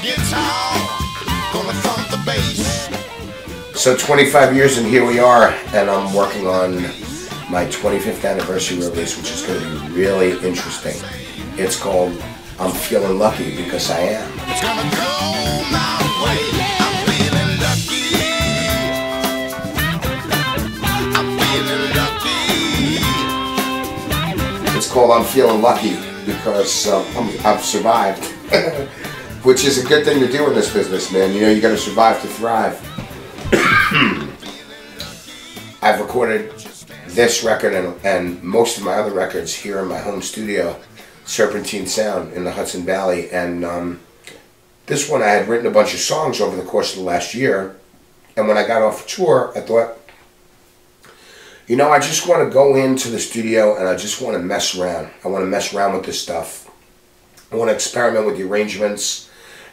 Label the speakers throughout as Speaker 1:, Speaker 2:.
Speaker 1: guitar, gonna thump the bass.
Speaker 2: So 25 years and here we are, and I'm working on my 25th anniversary release, which is going to be really interesting. It's called I'm Feeling Lucky Because I Am.
Speaker 1: It's gonna go my way. I'm feeling lucky. I'm feeling lucky.
Speaker 2: It's called I'm Feeling Lucky because I've survived, which is a good thing to do in this business, man. You know, you got to survive to thrive. I've recorded this record and most of my other records here in my home studio, Serpentine Sound in the Hudson Valley, and this one I had written a bunch of songs over the course of the last year, and when I got off tour I thought, you know, I just want to go into the studio and I just want to mess around. I want to mess around with this stuff. I want to experiment with the arrangements,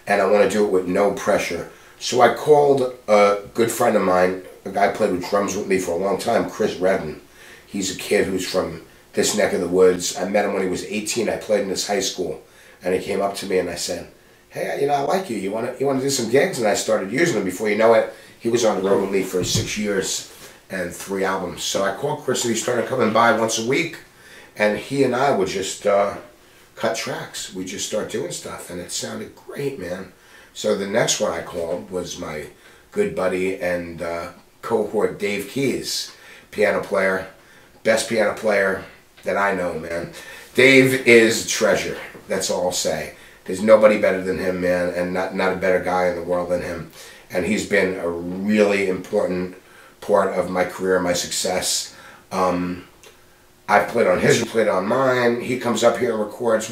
Speaker 2: and I want to do it with no pressure. So I called a good friend of mine, a guy who played with drums with me for a long time, Chris Redden. He's a kid who's from this neck of the woods. I met him when he was 18. I played in his high school, and he came up to me and I said, hey, you know, I like you. You want to do some gigs? And I started using him. Before you know it, he was on the road with me for 6 years and 3 albums. So I called Chris and he started coming by once a week, and he and I would just cut tracks. We just start doing stuff, and it sounded great, man. So the next one I called was my good buddy and cohort Dave Keys, piano player, best piano player that I know, man. Dave is a treasure, that's all I'll say. There's nobody better than him, man, and not a better guy in the world than him. And he's been a really important part of my career, my success. I've played on his, he played on mine. He comes up here and records.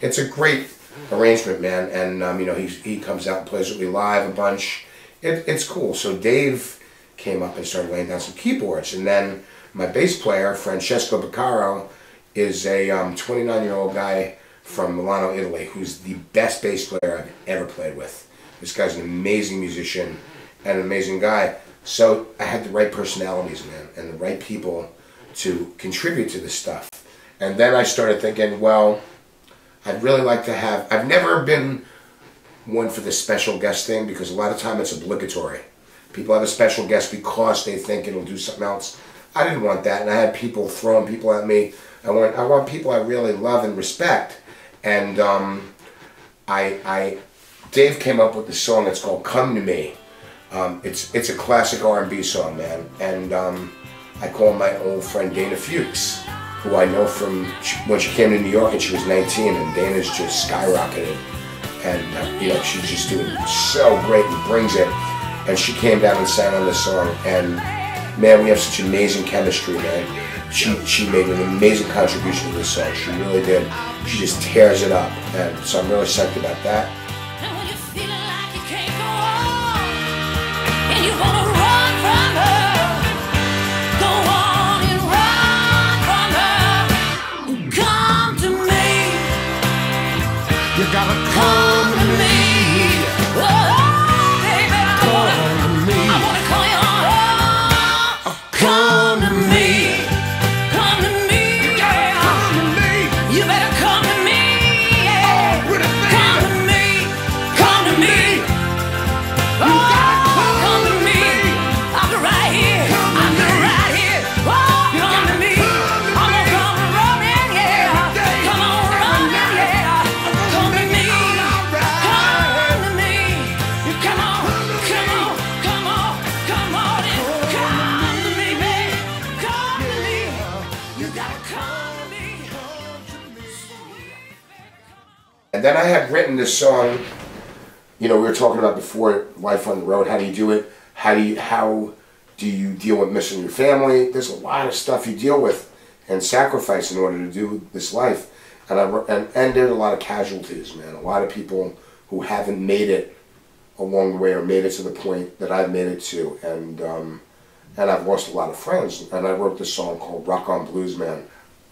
Speaker 2: It's a great arrangement, man, and you know, he comes out and plays with me live a bunch. It's cool. So Dave came up and started laying down some keyboards, and then my bass player Francesco Beccaro is a 29-year-old guy from Milano, Italy, who's the best bass player I've ever played with. This guy's an amazing musician and an amazing guy. So I had the right personalities, man, and the right people to contribute to this stuff. And then I started thinking, well, I'd really like to have, I've never been one for the special guest thing because a lot of time it's obligatory. People have a special guest because they think it'll do something else. I didn't want that, and I had people throwing people at me. I want people I really love and respect. And Dave came up with this song that's called Come to Me. It's a classic R&B song, man. And I called my old friend Dana Fuchs, who I know from when she came to New York and she was 19, and Dana's just skyrocketed. And you know, she's just doing so great and brings it. And she came down and sang on this song, and man, we have such amazing chemistry, man. She made an amazing contribution to this song. She really did. She just tears it up, and so I'm really psyched about that.
Speaker 3: And when you're feeling like you can't go on, and you wanna run from her, go on and run from her. Come to me.
Speaker 1: You gotta come to me.
Speaker 3: Oh, baby, I wanna call you on. Come to me. Come to me, yeah.
Speaker 1: Come to me.
Speaker 3: You better come to me, yeah.
Speaker 1: Oh, with a thing.
Speaker 3: Come to me. Come to me. Oh, come to me. I'll be right here. I'll be right here. Oh, come to me. I'm gonna come running, yeah. Come on running, yeah. Come to me. Come to me. Come on, come on, come on, come on, and come to me, babe. Come to me. You gotta come to me.
Speaker 2: And then I had written this song, you know, we were talking about before, life on the road. How do you do it? How do you deal with missing your family? There's a lot of stuff you deal with and sacrifice in order to do this life. And there's a lot of casualties, man. A lot of people who haven't made it along the way or made it to the point that I've made it to. And I've lost a lot of friends. And I wrote this song called Rock On Blues Man.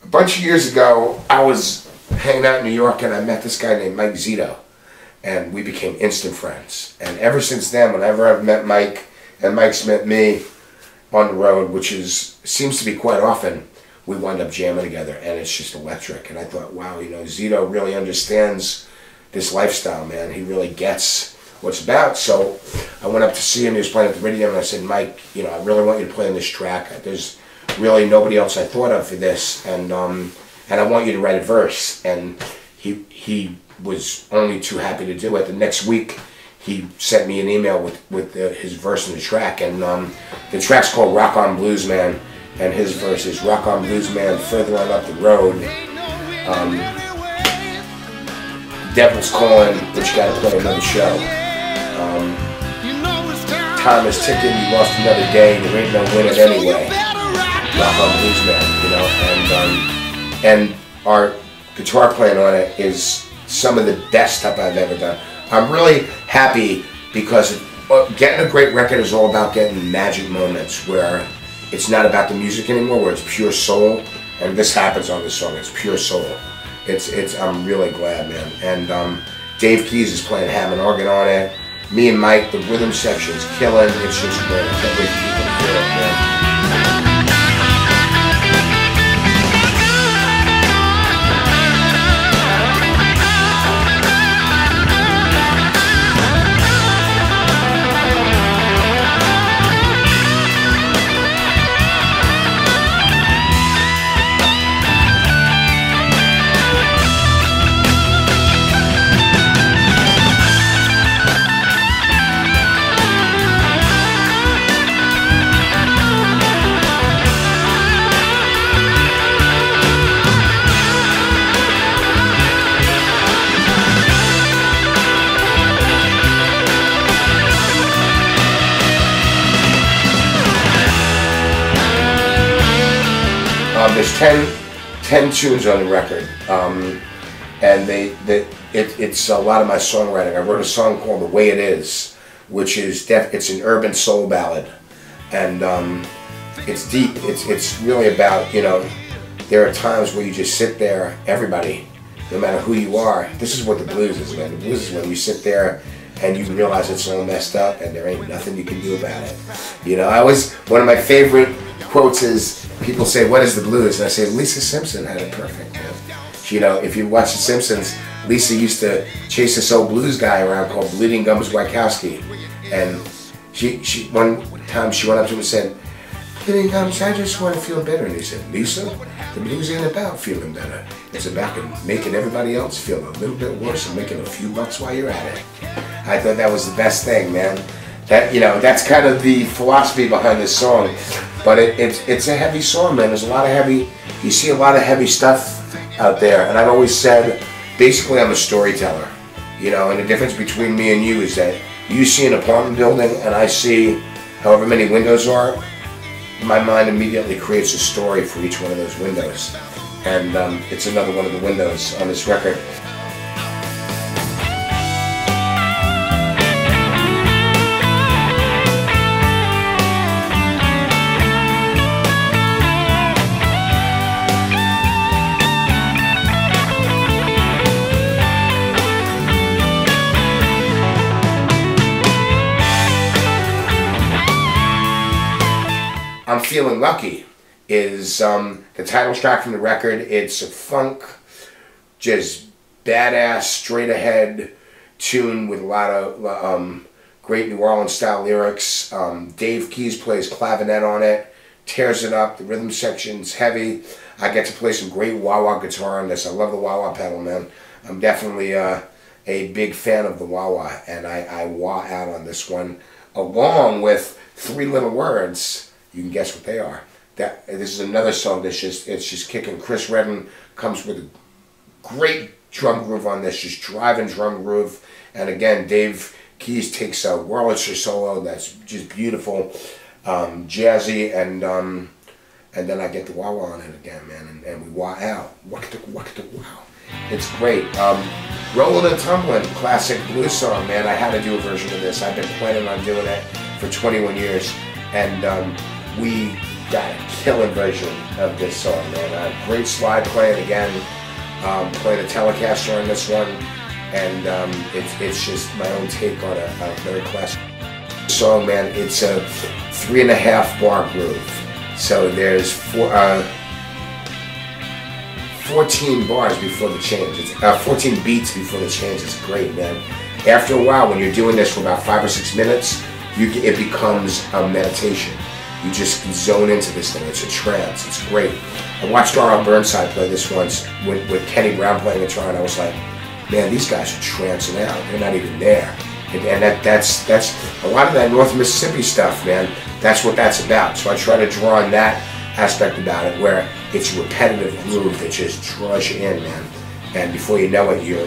Speaker 2: A bunch of years ago, I was hanging out in New York and I met this guy named Mike Zito. And we became instant friends. And ever since then, whenever I've met Mike and Mike's met me on the road, which seems to be quite often, we wind up jamming together, and it's just electric. And I thought, wow, you know, Zito really understands this lifestyle, man. He really gets what's about. So I went up to see him. He was playing at the radio, and I said, Mike, you know, I really want you to play on this track. There's really nobody else I thought of for this, and I want you to write a verse. And he was only too happy to do it. The next week, he sent me an email with his verse in the track, and the track's called Rock On Blues Man, and his verse is Rock On Blues Man, further on up the road. Devil's calling, but you gotta play another show. Time is ticking, you lost another day, there ain't no winning anyway. Rock On Blues Man, you know, and our guitar playing on it is some of the best stuff I've ever done. I'm really happy because getting a great record is all about getting magic moments where it's not about the music anymore, where it's pure soul, and this happens on this song. It's pure soul. I'm really glad, man. And Dave Keys is playing Hammond organ on it. Me and Mike, the rhythm section's killing. It's just great. I can't wait for people to hear it, man. There's 10 tunes on the record, and it's a lot of my songwriting. I wrote a song called "The Way It Is," which is it's an urban soul ballad, and it's deep. It's really about, you know, there are times where you just sit there, everybody, no matter who you are. This is what the blues is, man. The blues is when you sit there and you realize it's all messed up and there ain't nothing you can do about it. You know, one of my favorite quotes is, people say, what is the blues? And I say, Lisa Simpson had it perfect, man. You know, if you watch The Simpsons, Lisa used to chase this old blues guy around called Bleeding Gums Wachowski. And one time she went up to him and said, Bleeding Gums, I just want to feel better. And he said, Lisa, the blues ain't about feeling better. It's about making everybody else feel a little bit worse and making a few bucks while you're at it. I thought that was the best thing, man. That, you know, that's kind of the philosophy behind this song. But it's a heavy song, man. There's a lot of heavy, you see a lot of heavy stuff out there. And I've always said, basically I'm a storyteller. You know, and the difference between me and you is that you see an apartment building and I see however many windows are, my mind immediately creates a story for each one of those windows. And it's another one of the windows on this record. I'm Feeling Lucky is the title track from the record. It's a funk, just badass, straight ahead tune with a lot of great New Orleans style lyrics. Dave Keys plays clavinet on it, tears it up. The rhythm section's heavy. I get to play some great wah-wah guitar on this. I love the wah-wah pedal, man. I'm definitely a big fan of the wah-wah, and I wah out on this one, along with Three Little Words. You can guess what they are. This is another song that's it's just kicking. Chris Redden comes with a great drum groove on this, just driving drum groove. And again, Dave Keys takes a Wurlitzer solo that's just beautiful, jazzy, and then I get the wah-wah on it again, man, and we wah out. Wow. It's great. Rollin' and Tumblin', classic blues song, man. I had to do a version of this. I've been planning on doing it for 21 years, and we got a killing version of this song, man. Great slide playing again. Played a Telecaster on this one, and it's just my own take on a very classic song, man. It's a 3.5 bar groove. So there's 14 bars before the change. It's 14 beats before the change. It's great, man. After a while, when you're doing this for about 5 or 6 minutes, it becomes a meditation. You just zone into this thing. It's a trance. It's great. I watched R.L. Burnside play this once with Kenny Brown playing guitar, and I was like, man, these guys are trancing out. They're not even there. And that's a lot of that North Mississippi stuff, man. That's what that's about. So I try to draw on that aspect about it, where it's a repetitive groove that just draws you in, man. And before you know it, you're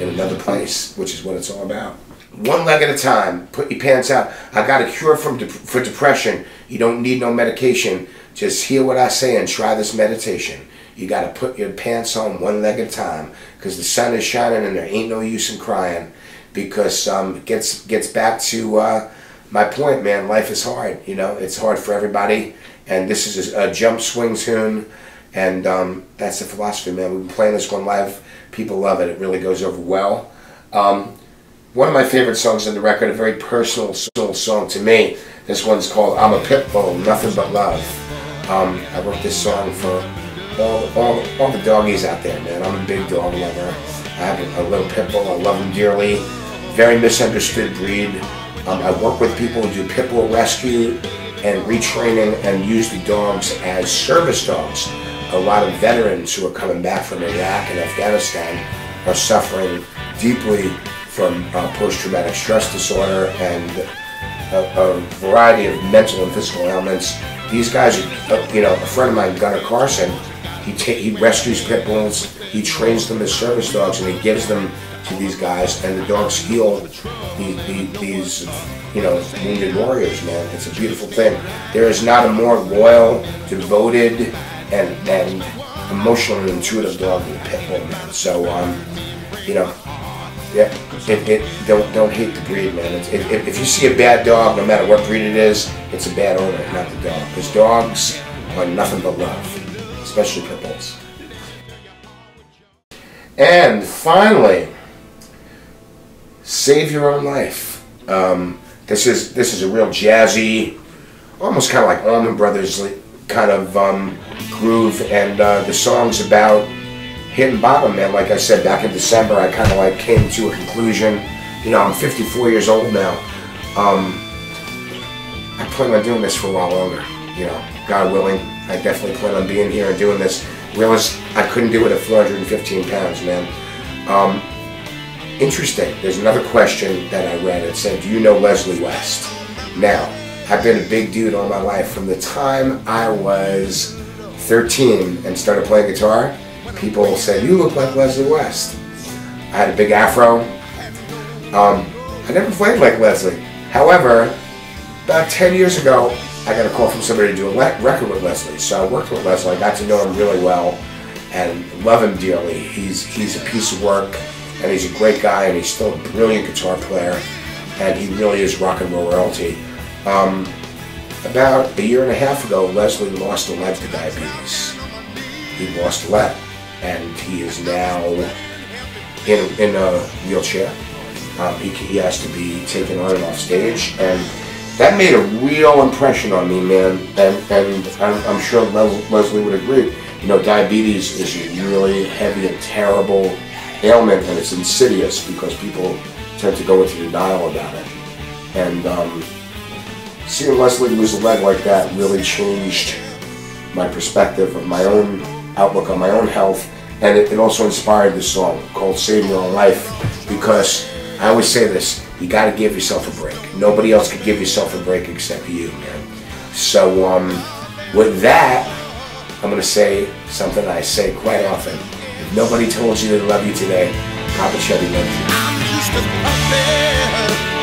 Speaker 2: in another place, which is what it's all about. One leg at a time. Put your pants out. I got a cure for depression. You don't need no medication. Just hear what I say and try this meditation. You got to put your pants on one leg at a time, because the sun is shining and there ain't no use in crying. Because it gets back to my point, man. Life is hard. You know, it's hard for everybody. And this is a jump swing tune, and that's the philosophy, man. We've been playing this one live. People love it. It really goes over well. One of my favorite songs on the record, a very personal song to me. This one's called "I'm a Pit Bull, Nothing But Love." I wrote this song for all the doggies out there, man. I'm a big dog lover. I have a little pit bull. I love him dearly. Very misunderstood breed. I work with people who do pit bull rescue and retraining and use the dogs as service dogs. A lot of veterans who are coming back from Iraq and Afghanistan are suffering deeply from post-traumatic stress disorder and a variety of mental and physical ailments. These guys are, you know, a friend of mine, Gunnar Carson, he rescues pit bulls, he trains them as service dogs, and he gives them to these guys, and the dogs heal these you know, wounded warriors, man. It's a beautiful thing. There is not a more loyal, devoted, and emotional and intuitive dog than a pit bull, man. So, you know, yeah, don't hate the breed, man. If you see a bad dog, no matter what breed it is, it's a bad owner, not the dog. Because dogs are nothing but love, especially pit bulls. And finally, Save Your Own Life. This is a real jazzy, almost kind of like Allman Brothers kind of groove, and the song's about hitting bottom, man. Like I said, back in December, I kind of like came to a conclusion. You know, I'm 54 years old now. I plan on doing this for a while longer. You know, God willing, I definitely plan on being here and doing this. Realized I couldn't do it at 415 pounds, man. Interesting. There's another question that I read. It said, do you know Leslie West? Now, I've been a big dude all my life. From the time I was 13 and started playing guitar, people said, you look like Leslie West. I had a big afro. I never played like Leslie. However, about 10 years ago, I got a call from somebody to do a record with Leslie. So I worked with Leslie. I got to know him really well and love him dearly. He's a piece of work, and he's a great guy, and he's still a brilliant guitar player, and he really is rock and roll royalty. About a year and a half ago, Leslie lost a leg to diabetes. He lost a leg, and he is now in a wheelchair. He has to be taken on and off stage, and that made a real impression on me, man. And I'm sure Leslie would agree. You know, diabetes is a really heavy and terrible ailment, and it's insidious because people tend to go into denial about it. And seeing Leslie lose a leg like that really changed my perspective of my own outlook on my own health, and it also inspired this song called Save Your Own Life, because I always say this, you got to give yourself a break. Nobody else can give yourself a break except you, man. So with that, I'm going to say something I say quite often. If nobody told you they love you today, Papa Chubby loves you.
Speaker 1: I'm just a puppet.